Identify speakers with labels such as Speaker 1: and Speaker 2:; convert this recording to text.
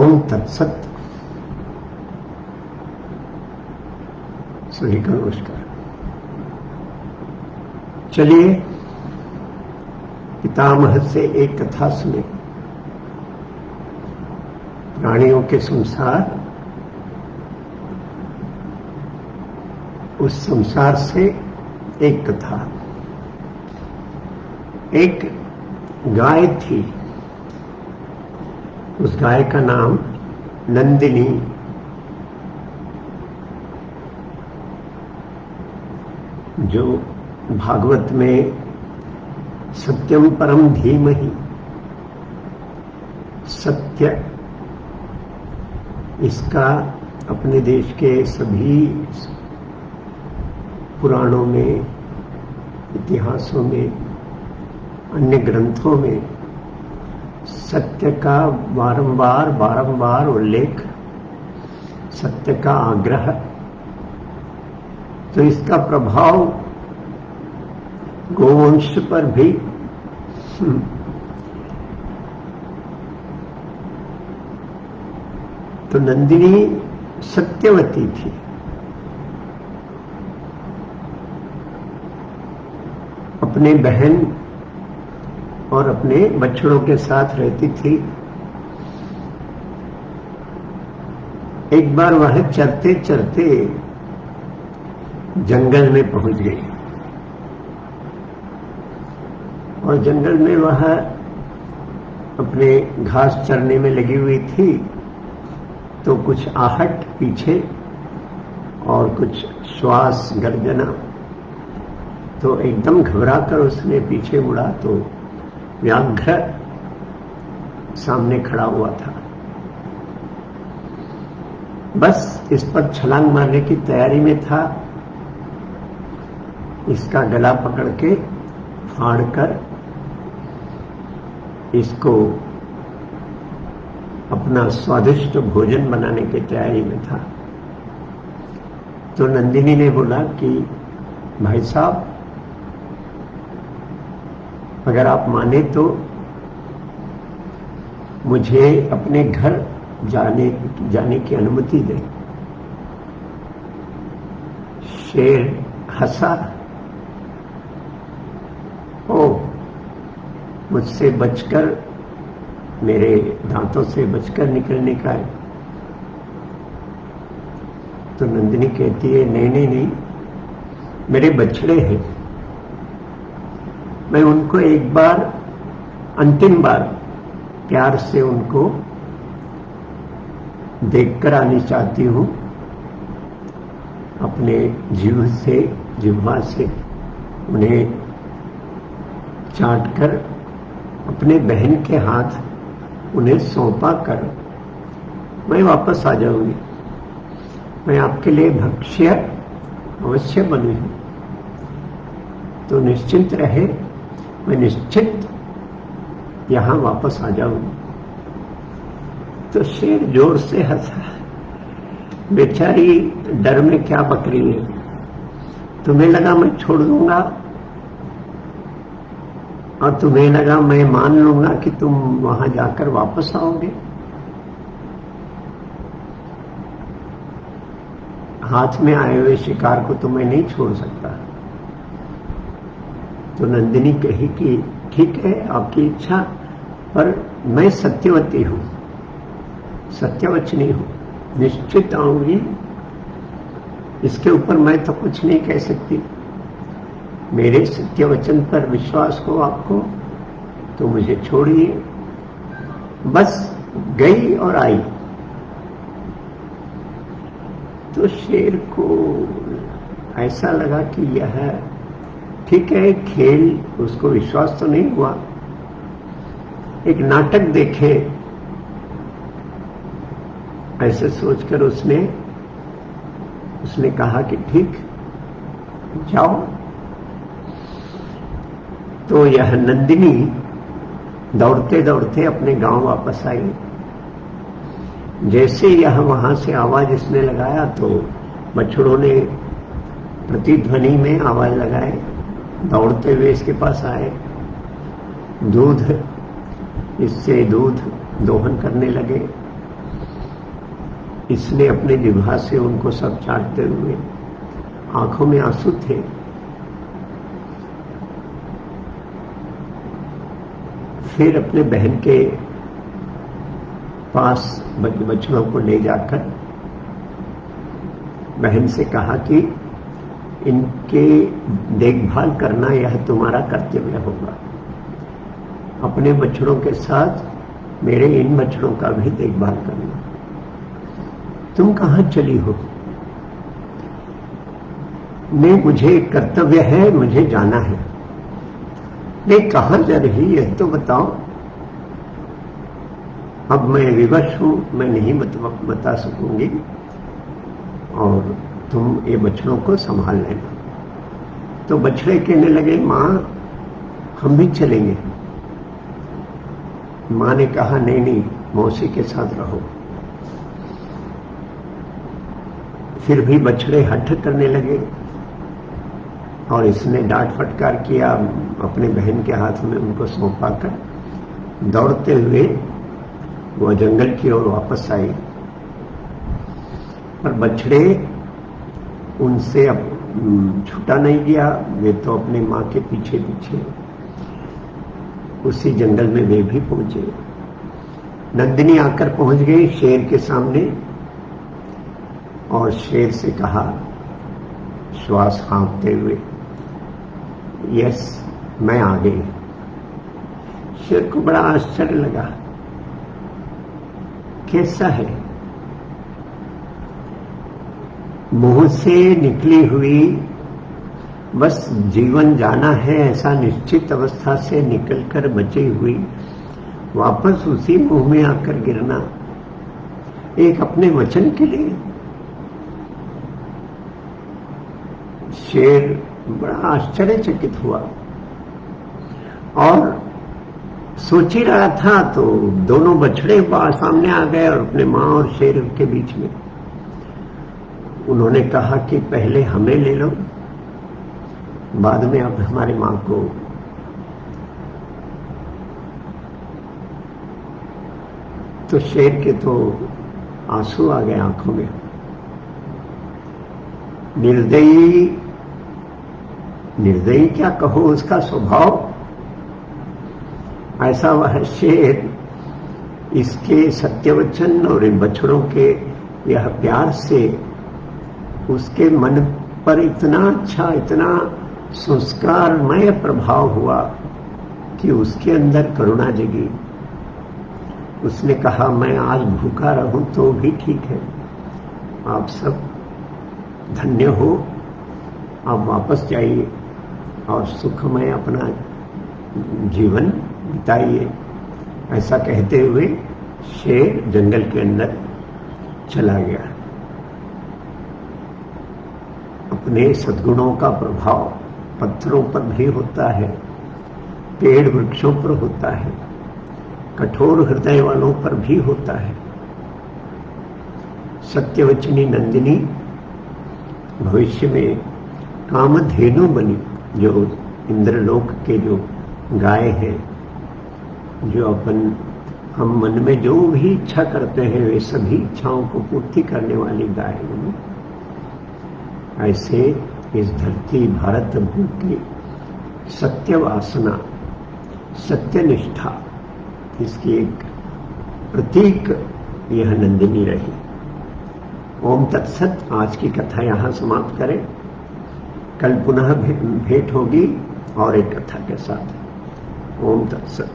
Speaker 1: ओम तत्सत। सभी का नमस्कार। चलिए पितामह से एक कथा सुने। प्राणियों के संसार, उस संसार से एक कथा। एक गाय थी, उस गाय का नाम नंदिनी। जो भागवत में सत्यम परम धीमहि, सत्य, इसका अपने देश के सभी पुराणों में, इतिहासों में, अन्य ग्रंथों में सत्य का बारंबार उल्लेख, सत्य का आग्रह। तो इसका प्रभाव गोवंश पर भी तो नंदिनी सत्यवती थी। अपने बहन और अपने बछड़ों के साथ रहती थी। एक बार वह चरते चरते जंगल में पहुंच गई और जंगल में वह अपने घास चरने में लगी हुई थी। तो कुछ आहट पीछे और कुछ श्वास गर्जना, तो एकदम घबराकर उसने पीछे मुड़ा तो व्याघ्र सामने खड़ा हुआ था। बस इस पर छलांग मारने की तैयारी में था। इसका गला पकड़ के फाड़कर इसको अपना स्वादिष्ट भोजन बनाने की तैयारी में था। तो नंदिनी ने बोला कि भाई साहब, अगर आप माने तो मुझे अपने घर जाने की अनुमति दें। शेर हंसा, ओ मुझसे बचकर, मेरे दांतों से बचकर निकलने का है। तो नंदिनी कहती है, नहीं, मेरे बछड़े हैं, मैं उनको एक बार, अंतिम बार प्यार से उनको देखकर आनी चाहती हूं। अपने जिह्वा से उन्हें चाटकर अपने बहन के हाथ उन्हें सौंपा कर मैं वापस आ जाऊंगी। मैं आपके लिए भक्ष्य अवश्य बनूंगी, तो निश्चिंत रहे, मैं निश्चित यहां वापस आ जाऊंगी। तो शेर जोर से हंसा, बेचारी डर में क्या बक रही है, तुम्हें लगा मैं छोड़ दूंगा और तुम्हें लगा मैं मान लूंगा कि तुम वहां जाकर वापस आओगे। हाथ में आए हुए शिकार को तो मैं नहीं छोड़ सकता। तो नंदिनी कही कि ठीक है, आपकी इच्छा, पर मैं सत्यवती हूं, सत्यवचनी हूं, निश्चित आऊंगी। इसके ऊपर मैं तो कुछ नहीं कह सकती। मेरे सत्यवचन पर विश्वास हो आपको तो मुझे छोड़िए। बस गई और आई। तो शेर को ऐसा लगा कि यह ठीक है, खेल, उसको विश्वास तो नहीं हुआ, एक नाटक देखे, ऐसे सोचकर उसने कहा कि ठीक, जाओ। तो यह नंदिनी दौड़ते दौड़ते अपने गांव वापस आई। जैसे यह वहां से आवाज इसने लगाया तो बछड़ों ने प्रतिध्वनि में आवाज लगाए, दौड़ते हुए इसके पास आए, इससे दूध दोहन करने लगे। इसने अपने जिह्वा से उनको सब चाटते हुए, आंखों में आंसू थे, फिर अपने बहन के पास बच्चों को ले जाकर बहन से कहा कि इनके देखभाल करना यह तुम्हारा कर्तव्य होगा। अपने बच्चों के साथ मेरे इन बच्चों का भी देखभाल करना। तुम कहां चली हो? मुझे एक कर्तव्य है, मुझे जाना है। नहीं, कहां जा रही है तो बताओ। अब मैं विवश हूं, मैं नहीं बता सकूंगी, और तुम ये बछड़ों को संभाल लेना। तो बछड़े कहने लगे, मां हम भी चलेंगे। मां ने कहा, नहीं नहीं, मौसी के साथ रहो। फिर भी बछड़े हठ करने लगे और इसने डांट फटकार किया, अपने बहन के हाथ में उनको सौंपा कर दौड़ते हुए वो जंगल की ओर वापस आई। पर बछड़े उनसे अब छूटा नहीं गया, वे तो अपनी मां के पीछे पीछे उसी जंगल में वे भी पहुंचे। नंदिनी आकर पहुंच गई शेर के सामने और शेर से कहा, श्वास हाँकते हुए, यस मैं आ गई। शेर को बड़ा आश्चर्य लगा, कैसा है? मुंह से निकली हुई बस जीवन जाना है ऐसा निश्चित अवस्था से निकलकर बची हुई वापस उसी मुंह में आकर गिरना, एक अपने वचन के लिए। शेर बड़ा आश्चर्यचकित हुआ और सोच ही रहा था तो दोनों बछड़े सामने आ गए और अपने मां और शेर के बीच में। उन्होंने कहा कि पहले हमें ले लो, बाद में अब हमारी मां को। तो शेर के तो आंसू आ गए आंखों में। निर्दयी, निर्दयी क्या कहो, उसका स्वभाव ऐसा वह शेर इसके सत्यवचन और इन बछड़ों के यह प्यार से उसके मन पर इतना अच्छा, इतना संस्कारमय प्रभाव हुआ कि उसके अंदर करुणा जगी। उसने कहा, मैं आज भूखा रहूं तो भी ठीक है, आप सब धन्य हो, आप वापस जाइए और सुखमय अपना जीवन बिताइए। ऐसा कहते हुए शेर जंगल के अंदर चला गया। अपने सद्गुणों का प्रभाव पत्थरों पर भी होता है, पेड़ वृक्षों पर होता है, कठोर हृदय वालों पर भी होता है। सत्यवचनी नंदिनी भविष्य में कामधेनु बनी, जो इंद्रलोक के जो गाय है, जो हम मन में जो भी इच्छा करते हैं वे सभी इच्छाओं को पूर्ति करने वाली गाय बनी। ऐसे इस धरती भारत भूमि की सत्य वासना, सत्यनिष्ठा, इसकी एक प्रतीक यह नंदिनी रही। ओम तत्सत। आज की कथा यहां समाप्त करें। कल पुनः भेंट होगी और एक कथा के साथ। ओम तत्सत।